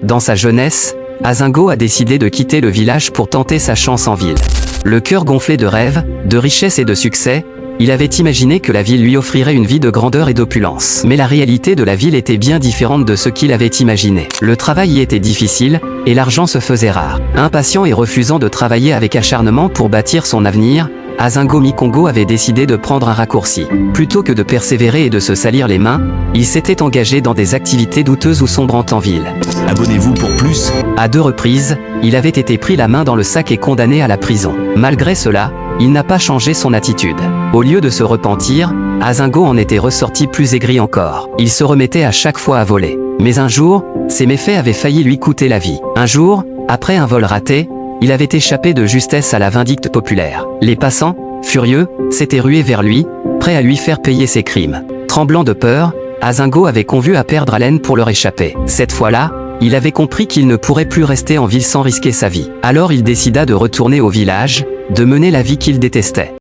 Dans sa jeunesse, Azingo a décidé de quitter le village pour tenter sa chance en ville. Le cœur gonflé de rêves, de richesses et de succès, il avait imaginé que la ville lui offrirait une vie de grandeur et d'opulence. Mais la réalité de la ville était bien différente de ce qu'il avait imaginé. Le travail y était difficile, et l'argent se faisait rare. Impatient et refusant de travailler avec acharnement pour bâtir son avenir, Azingo Mikongo avait décidé de prendre un raccourci. Plutôt que de persévérer et de se salir les mains, il s'était engagé dans des activités douteuses ou sombrantes en ville. Abonnez-vous pour plus. À 2 reprises, il avait été pris la main dans le sac et condamné à la prison. Malgré cela, il n'a pas changé son attitude. Au lieu de se repentir, Azingo en était ressorti plus aigri encore. Il se remettait à chaque fois à voler. Mais un jour, ses méfaits avaient failli lui coûter la vie. Un jour, après un vol raté, il avait échappé de justesse à la vindicte populaire. Les passants, furieux, s'étaient rués vers lui, prêts à lui faire payer ses crimes. Tremblant de peur, Azingo avait convenu à perdre haleine pour leur échapper. Cette fois-là, il avait compris qu'il ne pourrait plus rester en ville sans risquer sa vie. Alors il décida de retourner au village, de mener la vie qu'il détestait.